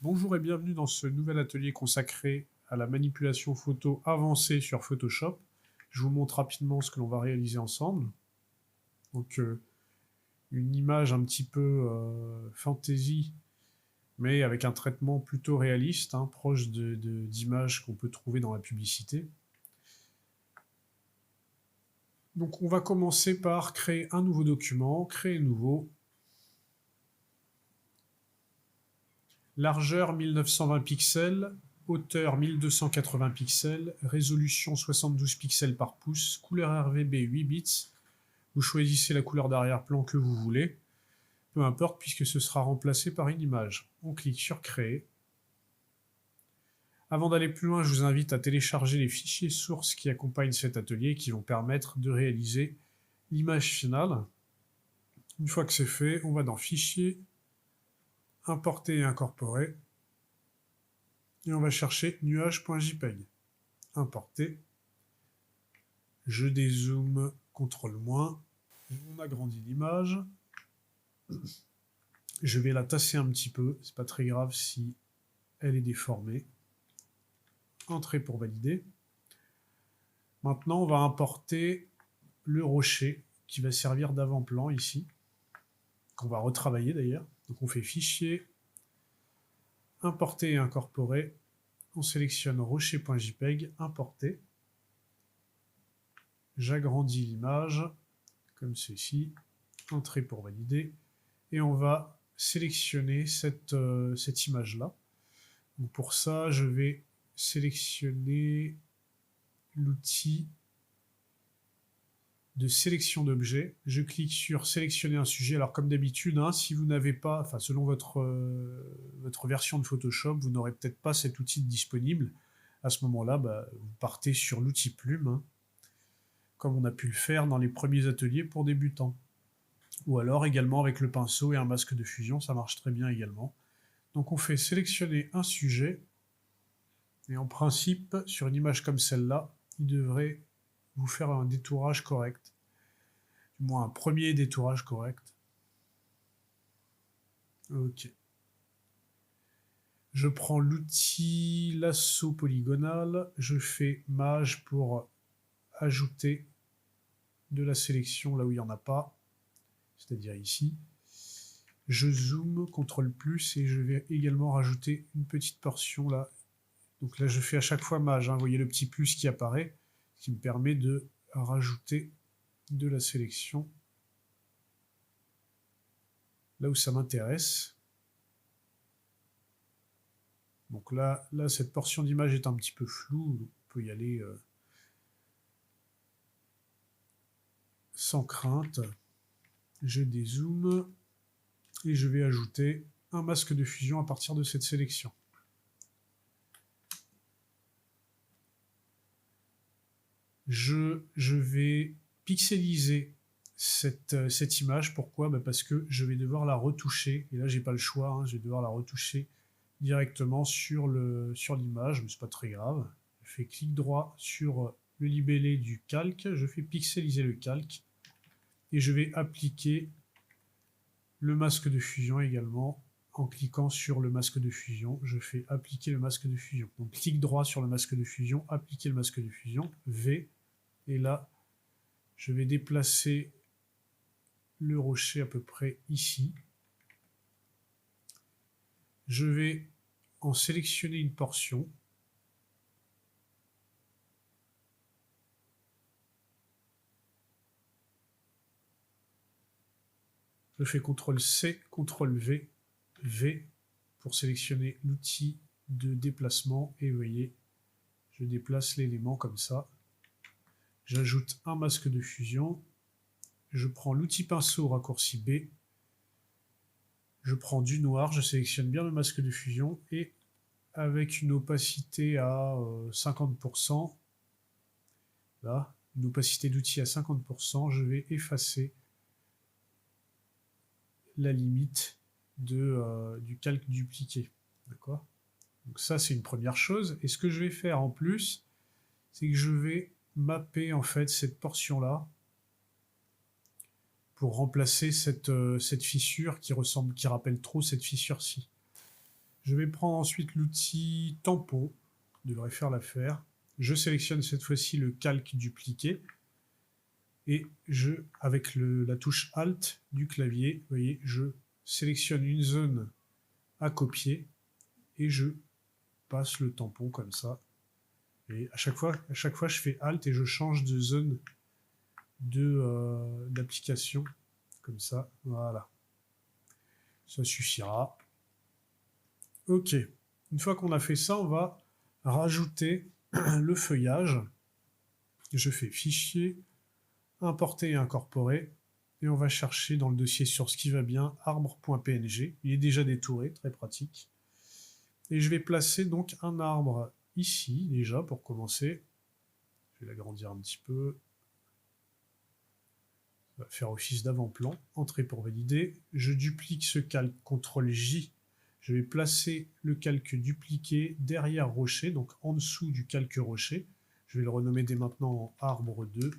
Bonjour et bienvenue dans ce nouvel atelier consacré à la manipulation photo avancée sur Photoshop. Je vous montre rapidement ce que l'on va réaliser ensemble. Donc une image un petit peu fantasy, mais avec un traitement plutôt réaliste, hein, proche d'images qu'on peut trouver dans la publicité. Donc on va commencer par créer un nouveau document, créer nouveau. Largeur 1920 pixels, hauteur 1280 pixels, résolution 72 pixels par pouce, couleur RGB 8 bits. Vous choisissez la couleur d'arrière-plan que vous voulez, peu importe puisque ce sera remplacé par une image. On clique sur Créer. Avant d'aller plus loin, je vous invite à télécharger les fichiers sources qui accompagnent cet atelier et qui vont permettre de réaliser l'image finale. Une fois que c'est fait, on va dans Fichier, Importer et incorporer. Et on va chercher nuage.jpg. Importer. Je dézoome, CTRL-. On agrandit l'image. Je vais la tasser un petit peu, c'est pas très grave si elle est déformée. Entrée pour valider. Maintenant, on va importer le rocher qui va servir d'avant-plan ici, qu'on va retravailler d'ailleurs. Donc on fait Fichier, Importer et incorporer. On sélectionne rocher.jpg, importer. J'agrandis l'image, comme ceci. Entrée pour valider. Et on va sélectionner cette image-là. Pour ça, je vais sélectionner l'outil de sélection d'objets. Je clique sur sélectionner un sujet. Alors comme d'habitude, hein, si vous n'avez pas, enfin selon votre version de Photoshop, vous n'aurez peut-être pas cet outil disponible. À ce moment-là, vous partez sur l'outil plume, hein, comme on a pu le faire dans les premiers ateliers pour débutants. Ou alors également avec le pinceau et un masque de fusion, ça marche très bien également. Donc on fait sélectionner un sujet, et en principe, sur une image comme celle-là, il devrait vous faire un détourage correct. Du moins un premier détourage correct. Ok. Je prends l'outil lasso polygonal, je fais mage pour ajouter de la sélection là où il n'y en a pas, c'est-à-dire ici. Je zoome, CTRL+, et je vais également rajouter une petite portion là. Donc là, je fais à chaque fois mage, hein. Vous voyez le petit plus qui apparaît, qui me permet de rajouter de la sélection là où ça m'intéresse. Donc là, cette portion d'image est un petit peu floue, on peut y aller sans crainte. Je dézoome et je vais ajouter un masque de fusion à partir de cette sélection. Je vais pixeliser cette image. Pourquoi? Parce que je vais devoir la retoucher. Et là, j'ai pas le choix. Hein, je vais devoir la retoucher directement sur l'image, mais c'est pas très grave. Je fais clic droit sur le libellé du calque. Je fais pixeliser le calque. Et je vais appliquer le masque de fusion également. En cliquant sur le masque de fusion, je fais appliquer le masque de fusion. Donc clic droit sur le masque de fusion, appliquer le masque de fusion, V, et là, je vais déplacer le rocher à peu près ici. Je vais en sélectionner une portion. Je fais CTRL-C, CTRL-V, V pour sélectionner l'outil de déplacement. Et vous voyez, je déplace l'élément comme ça. J'ajoute un masque de fusion. Je prends l'outil pinceau raccourci B. Je prends du noir, je sélectionne bien le masque de fusion et avec une opacité à 50%, là, une opacité d'outil à 50%, je vais effacer la limite du calque dupliqué. D'accord? Donc ça, c'est une première chose. Et ce que je vais faire en plus, c'est que je vais mapper en fait cette portion-là pour remplacer cette fissure qui rappelle trop cette fissure-ci. Je vais prendre ensuite l'outil tampon, devrait faire l'affaire. Je sélectionne cette fois-ci le calque dupliqué et avec la touche Alt du clavier, vous voyez, je sélectionne une zone à copier et je passe le tampon comme ça. Et à chaque fois, je fais Alt et je change de zone d'application comme ça. Voilà. Ça suffira. Ok. Une fois qu'on a fait ça, on va rajouter le feuillage. Je fais Fichier, Importer et incorporer. Et on va chercher dans le dossier source qui va bien, arbre.png. Il est déjà détouré, très pratique. Et je vais placer donc un arbre ici, déjà, pour commencer. Je vais l'agrandir un petit peu. Ça va faire office d'avant-plan. Entrée pour valider. Je duplique ce calque, CTRL-J. Je vais placer le calque dupliqué derrière rocher, donc en dessous du calque rocher. Je vais le renommer dès maintenant en arbre 2.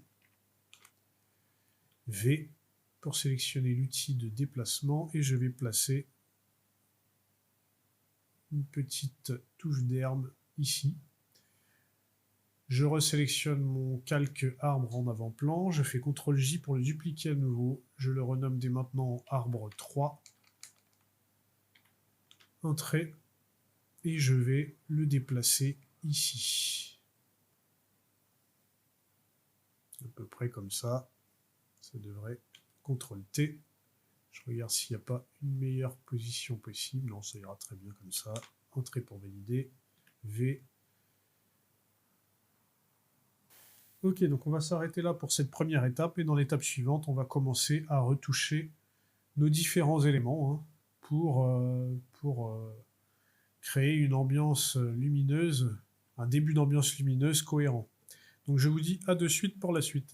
V pour sélectionner l'outil de déplacement et je vais placer une petite touche d'herbe ici. Je resélectionne mon calque arbre en avant-plan, je fais CTRL-J pour le dupliquer à nouveau, je le renomme dès maintenant en arbre 3. Entrée, et je vais le déplacer ici. À peu près comme ça, ça devrait CTRL-T. Je regarde s'il n'y a pas une meilleure position possible. Non, ça ira très bien comme ça. Entrée pour valider. V. Ok, donc on va s'arrêter là pour cette première étape. Et dans l'étape suivante, on va commencer à retoucher nos différents éléments hein, pour créer une ambiance lumineuse, un début d'ambiance lumineuse cohérent. Donc je vous dis à de suite pour la suite.